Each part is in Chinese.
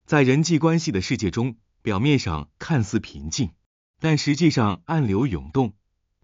在人际关系的世界中，表面上看似平静，但实际上暗流涌动，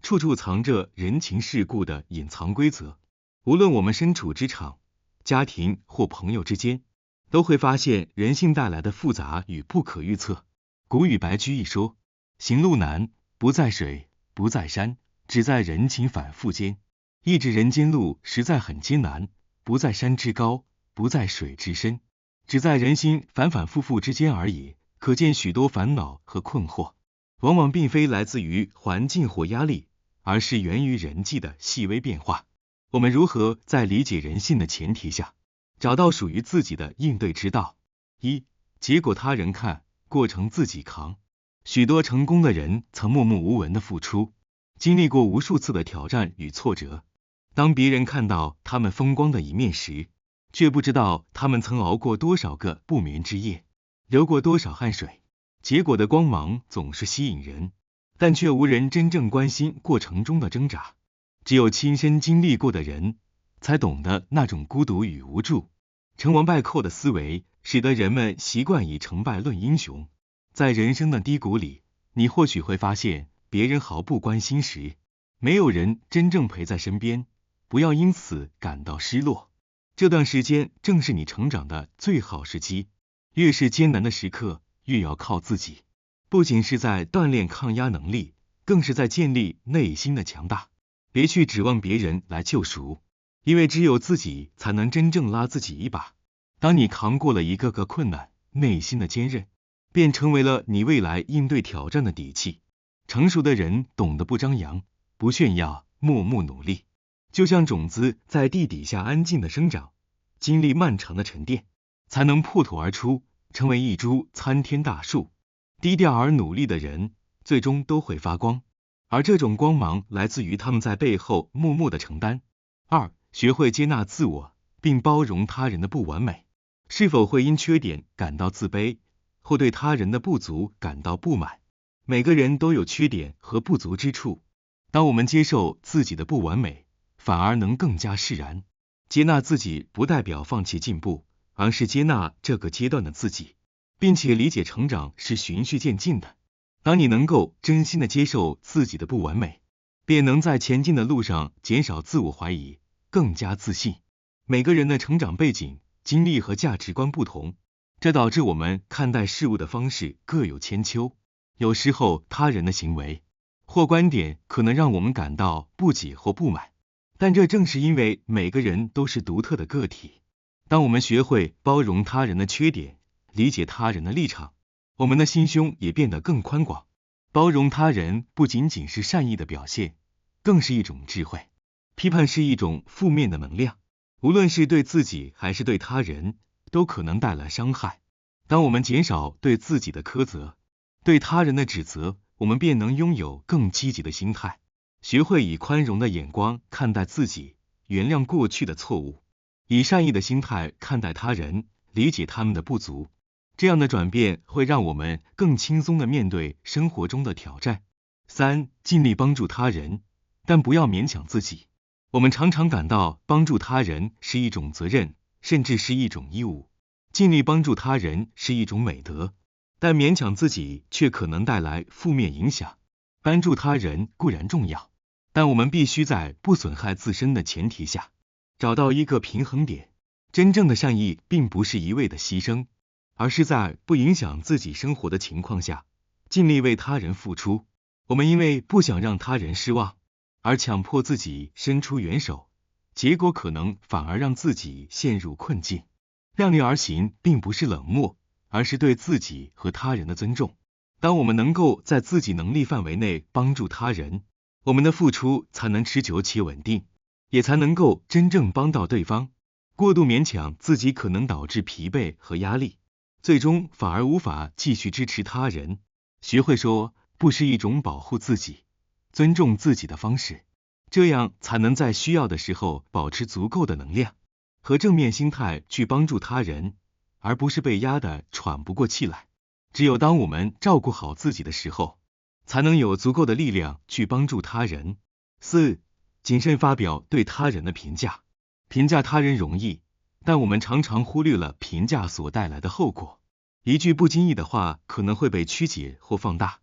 处处藏着人情世故的隐藏规则。无论我们身处职场、家庭或朋友之间，都会发现人性带来的复杂与不可预测。古语白居易说：行路难，不在水，不在山，只在人情反复间。意指人间路实在很艰难，不在山之高，不在水之深，只在人心反反复复之间而已。可见许多烦恼和困惑，往往并非来自于环境或压力，而是源于人际的细微变化。我们如何在理解人性的前提下，找到属于自己的应对之道？一、结果他人看，过程自己扛。许多成功的人曾默默无闻的付出，经历过无数次的挑战与挫折。当别人看到他们风光的一面时，却不知道他们曾熬过多少个不眠之夜，流过多少汗水。结果的光芒总是吸引人，但却无人真正关心过程中的挣扎。只有亲身经历过的人，才懂得那种孤独与无助。成王败寇的思维，使得人们习惯以成败论英雄。在人生的低谷里，你或许会发现，别人毫不关心时，没有人真正陪在身边。不要因此感到失落，这段时间正是你成长的最好时机。越是艰难的时刻，越要靠自己，不仅是在锻炼抗压能力，更是在建立内心的强大。别去指望别人来救赎，因为只有自己才能真正拉自己一把。当你扛过了一个个困难，内心的坚韧便成为了你未来应对挑战的底气。成熟的人懂得不张扬，不炫耀，默默努力，就像种子在地底下安静的生长，经历漫长的沉淀，才能破土而出，成为一株参天大树。低调而努力的人，最终都会发光，而这种光芒来自于他们在背后默默的承担。二、学会接纳自我，并包容他人的不完美。是否会因缺点感到自卑，或对他人的不足感到不满？每个人都有缺点和不足之处，当我们接受自己的不完美，反而能更加释然。接纳自己不代表放弃进步，而是接纳这个阶段的自己，并且理解成长是循序渐进的。当你能够真心的接受自己的不完美，便能在前进的路上减少自我怀疑，更加自信。每个人的成长背景、经历和价值观不同，这导致我们看待事物的方式各有千秋。有时候他人的行为或观点可能让我们感到不解或不满，但这正是因为每个人都是独特的个体。当我们学会包容他人的缺点，理解他人的立场，我们的心胸也变得更宽广。包容他人不仅仅是善意的表现，更是一种智慧。批判是一种负面的能量，无论是对自己还是对他人，都可能带来伤害。当我们减少对自己的苛责，对他人的指责，我们便能拥有更积极的心态，学会以宽容的眼光看待自己，原谅过去的错误，以善意的心态看待他人，理解他们的不足。这样的转变会让我们更轻松地面对生活中的挑战。三、尽力帮助他人，但不要勉强自己。我们常常感到帮助他人是一种责任，甚至是一种义务。尽力帮助他人是一种美德，但勉强自己却可能带来负面影响。帮助他人固然重要，但我们必须在不损害自身的前提下，找到一个平衡点。真正的善意并不是一味的牺牲，而是在不影响自己生活的情况下，尽力为他人付出。我们因为不想让他人失望，而强迫自己伸出援手，结果可能反而让自己陷入困境。量力而行并不是冷漠，而是对自己和他人的尊重。当我们能够在自己能力范围内帮助他人，我们的付出才能持久且稳定，也才能够真正帮到对方。过度勉强自己可能导致疲惫和压力，最终反而无法继续支持他人。学会说不是一种保护自己、尊重自己的方式，这样才能在需要的时候保持足够的能量和正面心态去帮助他人，而不是被压得喘不过气来。只有当我们照顾好自己的时候，才能有足够的力量去帮助他人。四、谨慎发表对他人的评价。评价他人容易，但我们常常忽略了评价所带来的后果。一句不经意的话可能会被曲解或放大，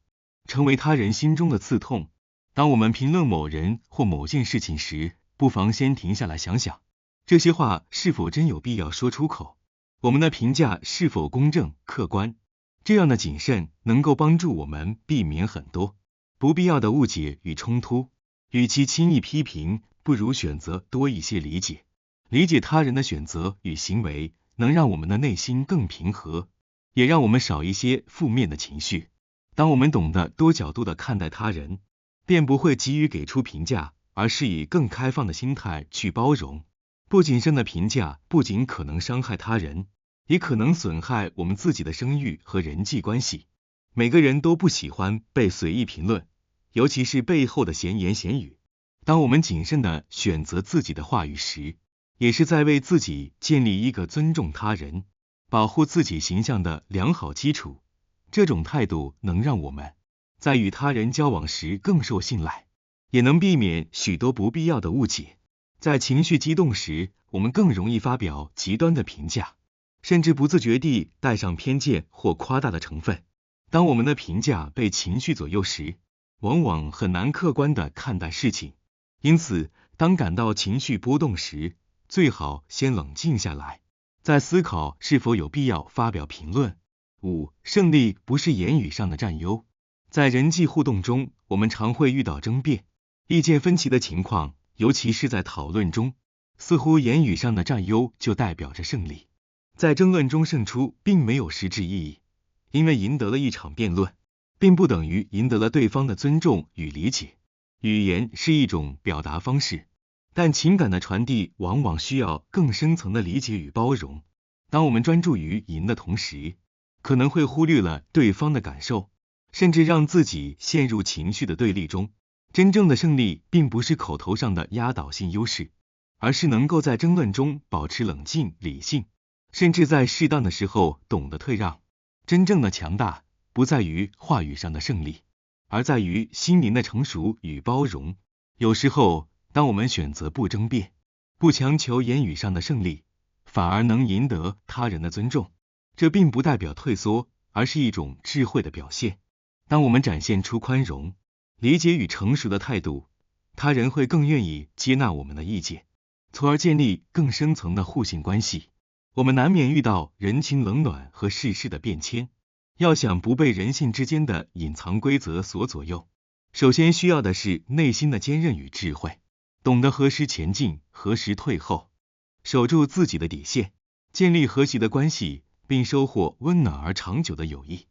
成为他人心中的刺痛。当我们评论某人或某件事情时，不妨先停下来想想，这些话是否真有必要说出口？我们的评价是否公正客观？这样的谨慎能够帮助我们避免很多不必要的误解与冲突。与其轻易批评，不如选择多一些理解。理解他人的选择与行为，能让我们的内心更平和，也让我们少一些负面的情绪。当我们懂得多角度的看待他人，便不会急于给出评价，而是以更开放的心态去包容。不谨慎的评价不仅可能伤害他人，也可能损害我们自己的声誉和人际关系。每个人都不喜欢被随意评论，尤其是背后的闲言闲语。当我们谨慎地选择自己的话语时，也是在为自己建立一个尊重他人、保护自己形象的良好基础。这种态度能让我们在与他人交往时更受信赖，也能避免许多不必要的误解。在情绪激动时，我们更容易发表极端的评价，甚至不自觉地带上偏见或夸大的成分。当我们的评价被情绪左右时，往往很难客观地看待事情。因此，当感到情绪波动时，最好先冷静下来，再思考是否有必要发表评论。5. 胜利不是言语上的占优。在人际互动中，我们常会遇到争辩、意见分歧的情况，尤其是在讨论中，似乎言语上的占优就代表着胜利。在争论中胜出并没有实质意义，因为赢得了一场辩论，并不等于赢得了对方的尊重与理解。语言是一种表达方式，但情感的传递往往需要更深层的理解与包容。当我们专注于赢的同时，可能会忽略了对方的感受，甚至让自己陷入情绪的对立中。真正的胜利并不是口头上的压倒性优势，而是能够在争论中保持冷静理性，甚至在适当的时候懂得退让。真正的强大不在于话语上的胜利，而在于心灵的成熟与包容。有时候，当我们选择不争辩，不强求言语上的胜利，反而能赢得他人的尊重。这并不代表退缩，而是一种智慧的表现。当我们展现出宽容、理解与成熟的态度，他人会更愿意接纳我们的意见，从而建立更深层的互信关系。我们难免遇到人情冷暖和世事的变迁，要想不被人性之间的隐藏规则所左右，首先需要的是内心的坚韧与智慧，懂得何时前进，何时退后，守住自己的底线，建立和谐的关系，并收获温暖而长久的友谊。